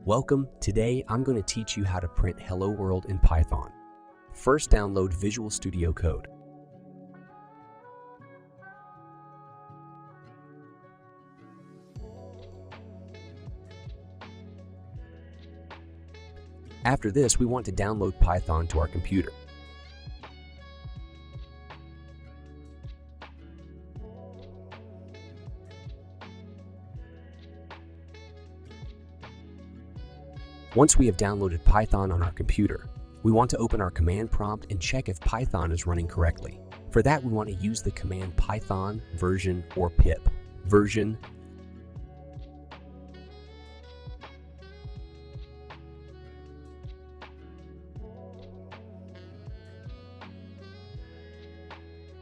Welcome. Today I'm going to teach you how to print Hello World in Python. First, download Visual Studio Code. After this, we want to download Python to our computer. Once we have downloaded Python on our computer, we want to open our command prompt and check if Python is running correctly. For that, we want to use the command python version or pip. Version.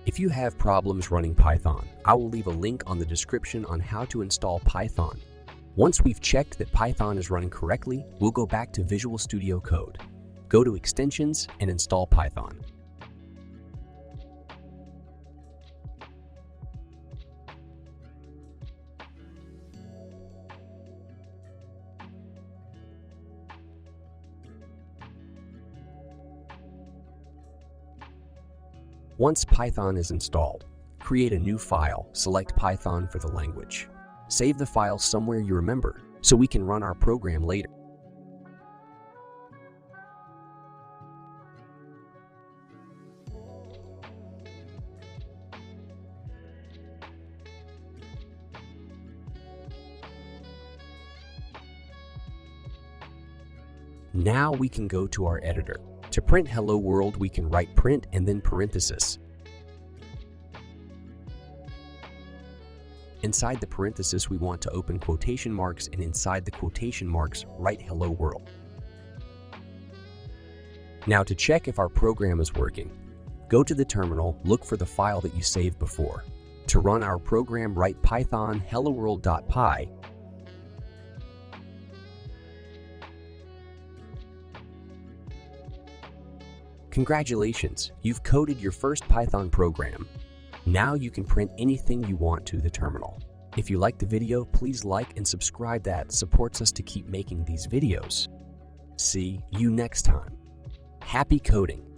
If you have problems running Python, I will leave a link on the description on how to install Python. Once we've checked that Python is running correctly, we'll go back to Visual Studio Code. Go to Extensions and install Python. Once Python is installed, create a new file, select Python for the language. Save the file somewhere you remember so we can run our program later. Now we can go to our editor. To print Hello World, we can write print and then parenthesis. Inside the parenthesis, we want to open quotation marks, and inside the quotation marks, write Hello World. Now, to check if our program is working, go to the terminal, look for the file that you saved before. To run our program, write python helloworld.py. Congratulations, you've coded your first Python program. Now you can print anything you want to the terminal. If you liked the video, please like and subscribe. That supports us to keep making these videos. See you next time. Happy coding!